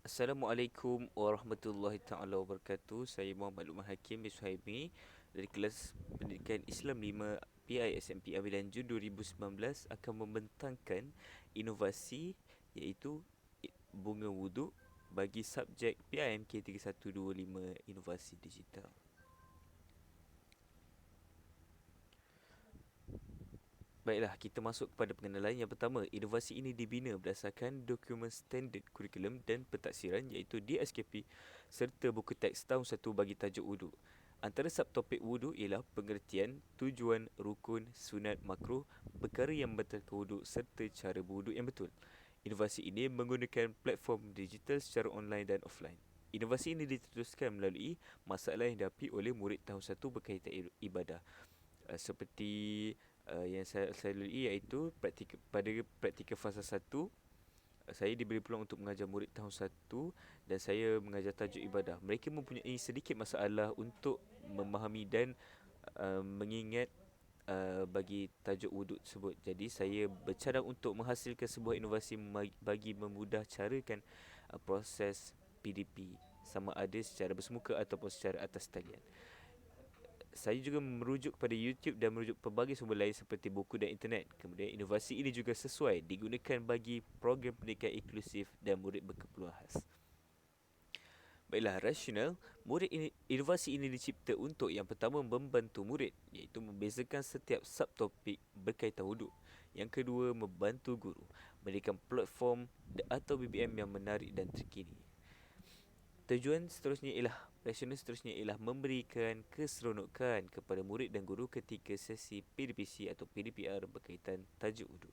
Assalamualaikum warahmatullahi taala wabarakatuh. Saya Muhammad Lukman Hakim bin Suhaimi dari kelas Pendidikan Islam 5 PISMP Ambilan Jun 2019 akan membentangkan inovasi iaitu bunga wuduk bagi subjek PIMK 3125 Inovasi Digital. Baiklah, kita masuk kepada pengenalan. Yang pertama, inovasi ini dibina berdasarkan dokumen standard kurikulum dan pentaksiran iaitu DSKP serta buku teks tahun 1 bagi tajuk wuduk. Antara subtopik wuduk ialah pengertian, tujuan, rukun, sunat, makruh, perkara yang membatalkan wuduk serta cara berwuduk yang betul. Inovasi ini menggunakan platform digital secara online dan offline. Inovasi ini diteruskan melalui masalah yang dihadapi oleh murid tahun 1 berkaitan ibadah. Seperti yang saya lalui iaitu pada praktikal fasa 1, saya diberi peluang untuk mengajar murid tahun 1 dan saya mengajar tajuk ibadah. Mereka mempunyai sedikit masalah untuk memahami dan mengingat bagi tajuk wuduk tersebut. Jadi saya bercadang untuk menghasilkan sebuah inovasi bagi memudahkan carakan proses PDP, sama ada secara bersemuka ataupun secara atas talian. Saya juga merujuk kepada YouTube dan merujuk pelbagai sumber lain seperti buku dan internet. Kemudian inovasi ini juga sesuai digunakan bagi program pendidikan inklusif dan murid berkeperluan khas. Baiklah, rasional, inovasi ini dicipta untuk yang pertama membantu murid, iaitu membezakan setiap subtopik berkaitan wuduk. Yang kedua, membantu guru, memberikan platform atau BBM yang menarik dan terkini. Rasional seterusnya ialah memberikan keseronokan kepada murid dan guru ketika sesi PDPC atau PDPR berkaitan tajuk wuduk.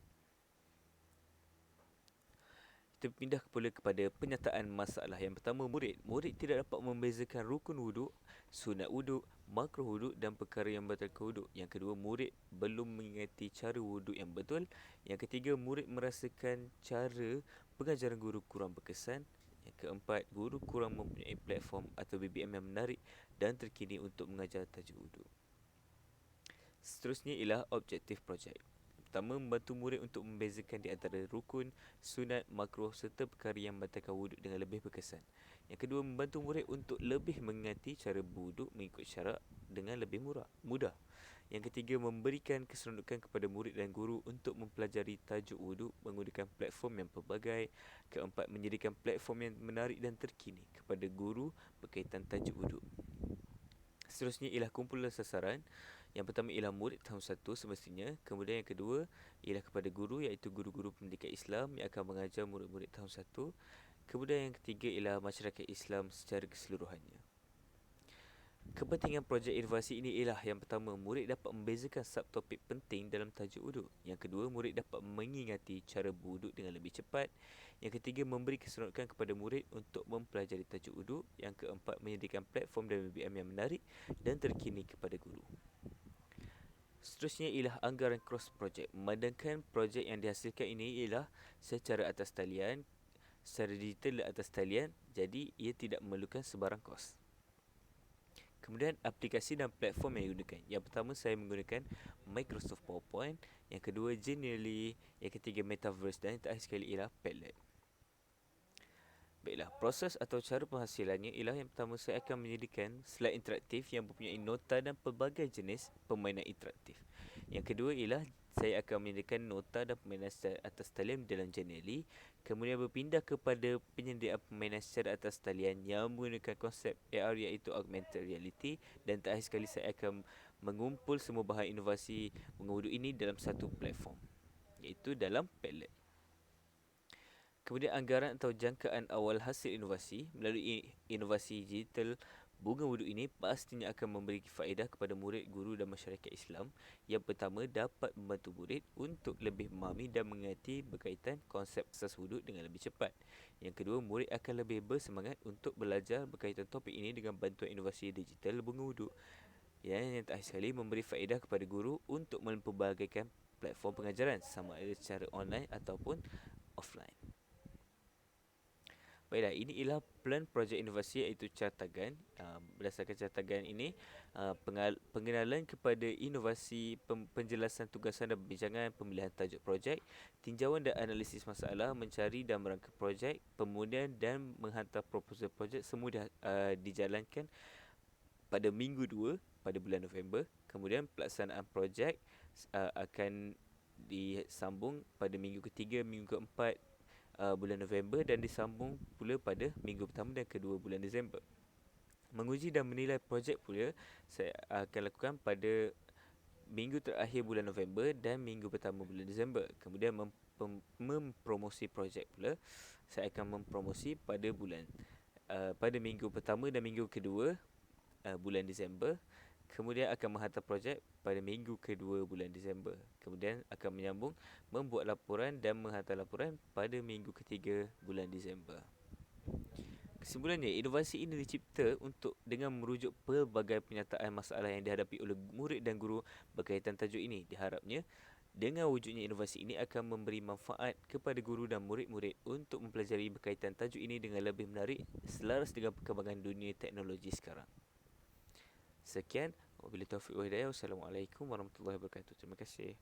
Kita pindah pula kepada penyataan masalah. Yang pertama, murid tidak dapat membezakan rukun wuduk, sunat wuduk, makruh wuduk dan perkara yang membatalkan wuduk. Yang kedua, murid belum mengingati cara wuduk yang betul. Yang ketiga, murid merasakan cara pengajaran guru kurang berkesan. Yang keempat, guru kurang mempunyai platform atau BBM yang menarik dan terkini untuk mengajar tajuk wuduk. Seterusnya ialah objektif projek. Pertama, membantu murid untuk membezakan di antara rukun, sunat, makruh serta perkara yang membatalkan wuduk dengan lebih berkesan. Yang kedua, membantu murid untuk lebih mengingati cara berwuduk mengikut syarak dengan lebih mudah. Yang ketiga, memberikan keseronokan kepada murid dan guru untuk mempelajari tajuk wuduk menggunakan platform yang pelbagai. Keempat, menyediakan platform yang menarik dan terkini kepada guru berkaitan tajuk wuduk. Seterusnya ialah kumpulan sasaran. Yang pertama ialah murid tahun 1 semestinya. Kemudian yang kedua ialah kepada guru, iaitu guru-guru pendidikan Islam yang akan mengajar murid-murid tahun 1. Kemudian yang ketiga ialah masyarakat Islam secara keseluruhannya. Kepentingan projek inovasi ini ialah yang pertama, murid dapat membezakan subtopik penting dalam tajuk wuduk. Yang kedua, murid dapat mengingati cara berwuduk dengan lebih cepat. Yang ketiga, memberi keseronokan kepada murid untuk mempelajari tajuk wuduk. Yang keempat, menyediakan platform dan BBM yang menarik dan terkini kepada guru. Seterusnya ialah anggaran cross project. Memandangkan projek yang dihasilkan ini ialah secara atas talian, secara digital atas talian, jadi ia tidak memerlukan sebarang kos. Kemudian aplikasi dan platform yang digunakan. Yang pertama, saya menggunakan Microsoft PowerPoint. Yang kedua, Genially. Yang ketiga, Metaverse. Dan yang terakhir sekali ialah Padlet. Baiklah, proses atau cara penghasilannya ialah yang pertama, saya akan menyediakan slide interaktif yang mempunyai nota dan pelbagai jenis permainan interaktif. Yang kedua ialah saya akan menyediakan nota dan permainan secara atas talian dalam Genially. Kemudian berpindah kepada penyediaan permainan secara atas talian yang menggunakan konsep AR iaitu Augmented Reality. Dan terakhir sekali, saya akan mengumpul semua bahan inovasi mengudu ini dalam satu platform, iaitu dalam Padlet. Kemudian anggaran atau jangkaan awal hasil inovasi. Melalui inovasi digital bunga wuduk ini pastinya akan memberi faedah kepada murid, guru dan masyarakat Islam. Yang pertama, dapat membantu murid untuk lebih memahami dan mengerti berkaitan konsep asas wuduk dengan lebih cepat. Yang kedua, murid akan lebih bersemangat untuk belajar berkaitan topik ini dengan bantuan inovasi digital bunga wuduk. Yang terakhir sekali, memberi faedah kepada guru untuk mempelbagaikan platform pengajaran sama ada secara online ataupun offline. Baiklah, ini ialah plan projek inovasi iaitu cartagan. Berdasarkan cartagan ini, pengenalan kepada inovasi, penjelasan tugasan dan perbincangan, pemilihan tajuk projek, tinjauan dan analisis masalah, mencari dan merangka projek, pemudian dan menghantar proposal projek semua dijalankan pada minggu 2 pada bulan November. Kemudian pelaksanaan projek akan disambung pada minggu ketiga, minggu keempat bulan November dan disambung pula pada minggu pertama dan kedua bulan Disember. Menguji dan menilai projek pula saya akan lakukan pada minggu terakhir bulan November dan minggu pertama bulan Disember. Kemudian mempromosi projek pula, saya akan mempromosi pada minggu pertama dan minggu kedua bulan Disember. Kemudian akan menghantar projek pada minggu kedua bulan Disember. Kemudian akan menyambung membuat laporan dan menghantar laporan pada minggu ketiga bulan Disember. Kesimpulannya, inovasi ini dicipta dengan merujuk pelbagai penyataan masalah yang dihadapi oleh murid dan guru berkaitan tajuk ini. Diharapnya dengan wujudnya inovasi ini akan memberi manfaat kepada guru dan murid-murid untuk mempelajari berkaitan tajuk ini dengan lebih menarik selaras dengan perkembangan dunia teknologi sekarang. Sekian, wabillahi taufiq wal hidayah. Wassalamualaikum warahmatullahi wabarakatuh. Terima kasih.